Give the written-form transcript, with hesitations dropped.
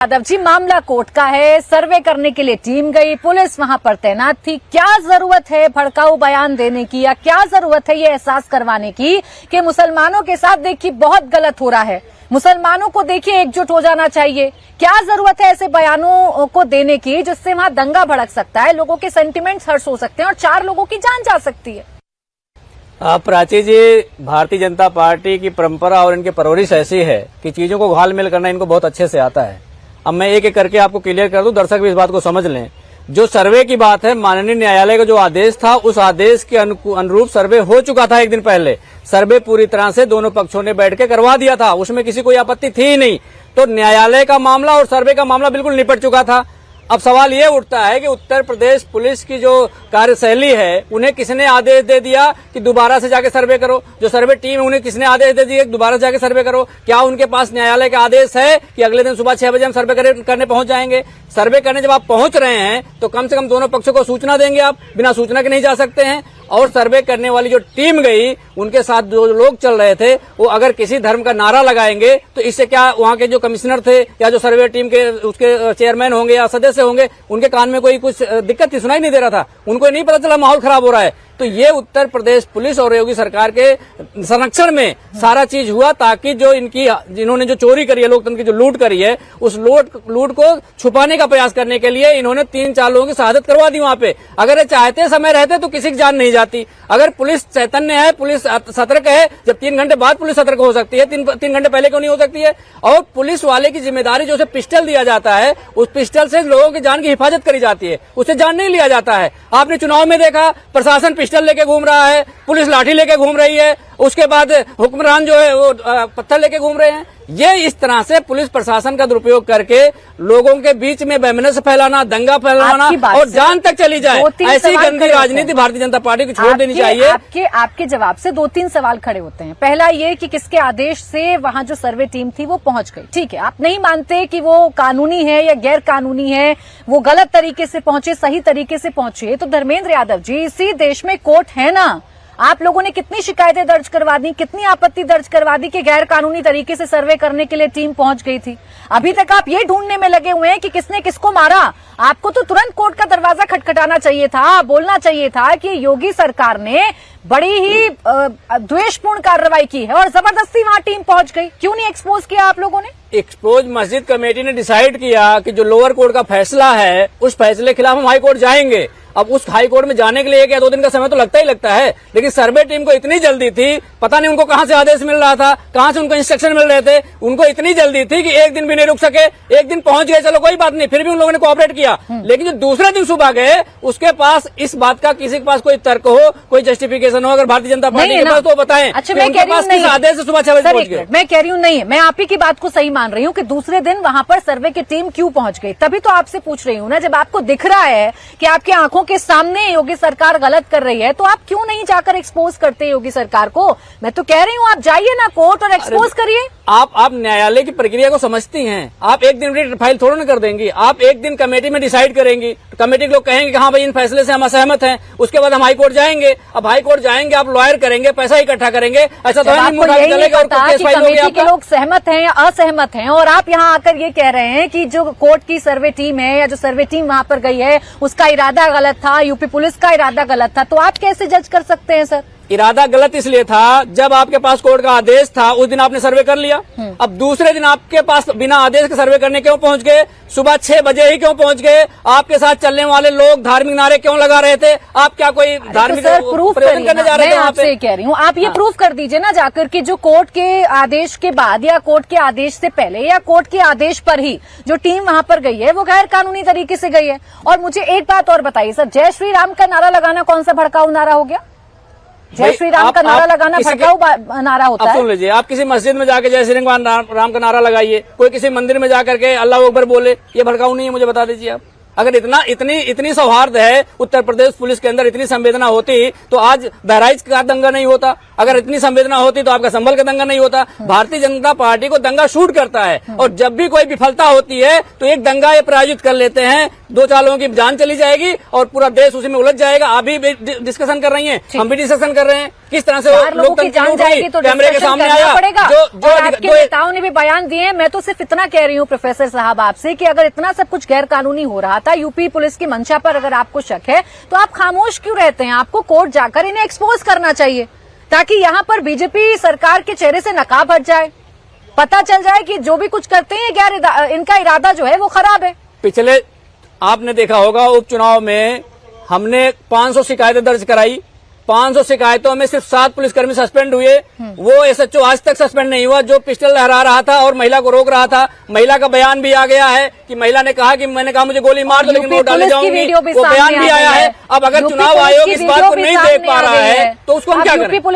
यादव जी, मामला कोर्ट का है। सर्वे करने के लिए टीम गई, पुलिस वहां पर तैनात थी। क्या जरूरत है भड़काऊ बयान देने की, या क्या जरूरत है ये एहसास करवाने की कि मुसलमानों के साथ देखिए बहुत गलत हो रहा है, मुसलमानों को देखिए एकजुट हो जाना चाहिए। क्या जरूरत है ऐसे बयानों को देने की जिससे वहां दंगा भड़क सकता है, लोगों के सेंटिमेंट्स हर्ट हो सकते हैं और 4 लोगों की जान जा सकती है। प्राची जी, भारतीय जनता पार्टी की परंपरा और इनकी परवरिश ऐसी है कि चीजों को घालमेल करना इनको बहुत अच्छे से आता है। अब मैं एक एक करके आपको क्लियर कर दूं, दर्शक भी इस बात को समझ लें। जो सर्वे की बात है, माननीय न्यायालय का जो आदेश था, उस आदेश के अनुरूप सर्वे हो चुका था। एक दिन पहले सर्वे पूरी तरह से दोनों पक्षों ने बैठ के करवा दिया था, उसमें किसी कोई आपत्ति थी ही नहीं। तो न्यायालय का मामला और सर्वे का मामला बिल्कुल निपट चुका था। अब सवाल ये उठता है कि उत्तर प्रदेश पुलिस की जो कार्यशैली है, उन्हें किसने आदेश दे दिया कि दोबारा से जाके सर्वे करो? जो सर्वे टीम है उन्हें किसने आदेश दे दिया कि दोबारा से जाके सर्वे करो? क्या उनके पास न्यायालय का आदेश है कि अगले दिन सुबह 6 बजे हम सर्वे करने पहुंच जाएंगे? सर्वे करने जब आप पहुंच रहे हैं तो कम से कम दोनों पक्षों को सूचना देंगे। आप बिना सूचना के नहीं जा सकते हैं। और सर्वे करने वाली जो टीम गई, उनके साथ जो लोग चल रहे थे, वो अगर किसी धर्म का नारा लगाएंगे तो इससे क्या वहां के जो कमिश्नर थे या जो सर्वे टीम के उसके चेयरमैन होंगे या सदस्य होंगे, उनके कान में कोई कुछ दिक्कत थी? सुनाई नहीं दे रहा था? उनको नहीं पता चला माहौल खराब हो रहा है? तो ये उत्तर प्रदेश पुलिस और योगी सरकार के संरक्षण में सारा चीज हुआ, ताकि जो जिन्होंने जो चोरी करी है, लोकतंत्र की जो लूट करी है, उस लूट को छुपाने का प्रयास करने के लिए इन्होंने 3-4 लोगों की शहादत करवा दी वहां पे। अगर ये चाहते समय रहते तो किसी की जान नहीं जाती। अगर पुलिस चैतन्य है, पुलिस सतर्क है, जब 3 घंटे बाद पुलिस सतर्क हो सकती है, 3 घंटे पहले क्यों नहीं हो सकती है? और पुलिस वाले की जिम्मेदारी, जो उसे पिस्टल दिया जाता है, उस पिस्टल से लोगों की जान की हिफाजत करी जाती है, उससे जान नहीं लिया जाता है। आपने चुनाव में देखा, प्रशासन पिस्टल लेके घूम रहा है, पुलिस लाठी लेके घूम रही है, उसके बाद हुक्मरान जो है वो पत्थर लेके घूम रहे हैं। ये इस तरह से पुलिस प्रशासन का दुरुपयोग करके लोगों के बीच में बेमनस फैलाना, दंगा फैलाना और जान तक चली जाए, ऐसी गंदी राजनीति भारतीय जनता पार्टी को छोड़ देनी चाहिए। आपके जवाब से 2-3 सवाल खड़े होते हैं। पहला ये कि किसके आदेश से वहां जो सर्वे टीम थी वो पहुंच गई? ठीक है, आप नहीं मानते कि वो कानूनी है या गैर कानूनी है, वो गलत तरीके से पहुंचे, सही तरीके से पहुंचे। तो धर्मेंद्र यादव जी, इसी देश में कोर्ट है ना? आप लोगों ने कितनी शिकायतें दर्ज करवा दी, कितनी आपत्ति दर्ज करवा दी कि गैर कानूनी तरीके से सर्वे करने के लिए टीम पहुंच गई थी? अभी तक आप ये ढूंढने में लगे हुए हैं कि किसने किसको मारा। आपको तो तुरंत कोर्ट का दरवाजा खटखटाना चाहिए था, बोलना चाहिए था कि योगी सरकार ने बड़ी ही द्वेषपूर्ण कार्रवाई की है और जबरदस्ती वहां टीम पहुंच गई। क्यों नहीं एक्सपोज किया आप लोगों ने? एक्सपोज मस्जिद कमेटी ने डिसाइड किया कि जो लोअर कोर्ट का फैसला है, उस फैसले के खिलाफ हम हाई कोर्ट जाएंगे। अब उस हाई कोर्ट में जाने के लिए 1 या 2 दिन का समय तो लगता ही लगता है, लेकिन सर्वे टीम को इतनी जल्दी थी, पता नहीं उनको कहां से आदेश मिल रहा था, कहां से उनको इंस्ट्रक्शन मिल रहे थे, उनको इतनी जल्दी थी कि 1 दिन भी नहीं रुक सके। 1 दिन पहुंच गए, चलो कोई बात नहीं, फिर भी उन लोगों ने कोऑपरेट किया। लेकिन जो दूसरे दिन सुबह गए, उसके पास इस बात का, किसी के पास कोई तर्क हो, कोई जस्टिफिकेशन हो, अगर भारतीय जनता पार्टी के पास, तो बताएं। अच्छा, मैं कह रही हूँ नहीं, आदेश से सुबह 6 बजे पहुंच गए। मैं कह रही हूँ नहीं, मैं आप ही की बात को सही मान रही हूँ कि दूसरे दिन वहां पर सर्वे की टीम क्यों पहुंच गई। तभी तो आपसे पूछ रही हूँ ना, जब आपको दिख रहा है कि आपकी आंखों के सामने योगी सरकार गलत कर रही है, तो आप क्यों नहीं जाकर एक्सपोज करते योगी सरकार को? मैं तो कह रही हूँ, आप जाइए ना कोर्ट और एक्सपोज करिए। आप न्यायालय की प्रक्रिया को समझती हैं। आप 1 दिन फाइल थोड़ा ना कर देंगी। आप 1 दिन कमेटी में डिसाइड करेंगी, कमेटी के लोग कहेंगे कि हाँ भाई, इन फैसले से हम असहमत हैं। उसके बाद हम हाई कोर्ट जाएंगे। अब हाई कोर्ट जाएंगे, आप लॉयर करेंगे, पैसा इकट्ठा करेंगे, ऐसा तो आपको यही नहीं पता कि कमेटी के लोग सहमत हैं या असहमत हैं, और आप यहाँ आकर ये कह रहे हैं कि जो कोर्ट की सर्वे टीम है या जो सर्वे टीम वहां पर गई है, उसका इरादा गलत था, यूपी पुलिस का इरादा गलत था। तो आप कैसे जज कर सकते हैं सर? इरादा गलत इसलिए था, जब आपके पास कोर्ट का आदेश था, उस दिन आपने सर्वे कर लिया। अब दूसरे दिन आपके पास बिना आदेश के सर्वे करने क्यों पहुंच गए? सुबह 6 बजे ही क्यों पहुंच गए? आपके साथ चलने वाले लोग धार्मिक नारे क्यों लगा रहे थे? आप क्या कोई धार्मिक प्रदर्शन करने जा रहे थे? मैं आपसे कह रही हूँ, आप ये प्रूफ कर दीजिए ना जाकर कि जो कोर्ट के आदेश के बाद या कोर्ट के आदेश से पहले या कोर्ट के आदेश पर ही जो टीम वहां पर गई है, वो गैर कानूनी तरीके से गई है। और मुझे एक बात और बताइए सर, जय श्री राम का नारा लगाना कौन सा भड़काऊ नारा हो गया? जय श्री राम का नारा लगाना भड़काऊ नारा होता है? सुन लीजिए, आप किसी मस्जिद में जाके जय श्री राम का नारा लगाइए, कोई किसी मंदिर में जाकर के अल्लाह अकबर बोले, ये भड़काऊ नहीं है? मुझे बता दीजिए आप। अगर इतनी सौहार्द है उत्तर प्रदेश पुलिस के अंदर, इतनी संवेदना होती तो आज बहराइच का दंगा नहीं होता। अगर इतनी संवेदना होती तो आपका संभल का दंगा नहीं होता। भारतीय जनता पार्टी को दंगा शूट करता है, और जब भी कोई विफलता होती है तो एक दंगा ये प्रायोजित कर लेते हैं, 2-4 लोगों की जान चली जाएगी और पूरा देश उसी में उलझ जाएगा। आप भी डिस्कशन कर रही हैं, हम भी डिस्कशन कर रहे हैं। किस तरह से चार लोगों की जान जाएगी तो कैमरे के डिस्कशन सामने करना आया पड़ेगा। जो और आपके नेताओं ने भी बयान दिए हैं। मैं तो सिर्फ इतना कह रही हूँ प्रोफेसर साहब आपसे कि अगर इतना सब कुछ गैर कानूनी हो रहा था, यूपी पुलिस की मंशा पर अगर आपको शक है तो आप खामोश क्यों रहते हैं? आपको कोर्ट जाकर इन्हें एक्सपोज करना चाहिए ताकि यहाँ पर बीजेपी सरकार के चेहरे से नकाब हट जाए, पता चल जाए कि जो भी कुछ करते हैं इनका इरादा जो है वो खराब है। पिछले आपने देखा होगा उपचुनाव में हमने 500 शिकायतें दर्ज कराई, 500 शिकायतों में सिर्फ 7 पुलिसकर्मी सस्पेंड हुए। वो एसएचओ आज तक सस्पेंड नहीं हुआ जो पिस्टल लहरा रहा था और महिला को रोक रहा था। महिला का बयान भी आ गया है कि महिला ने कहा कि मैंने कहा मुझे गोली मार दो लेकिन वो डाले जाऊंगी, वो बयान भी आया है। अब अगर चुनाव आयोग इस बात को नहीं देख पा रहा है तो उसको हम क्या करें?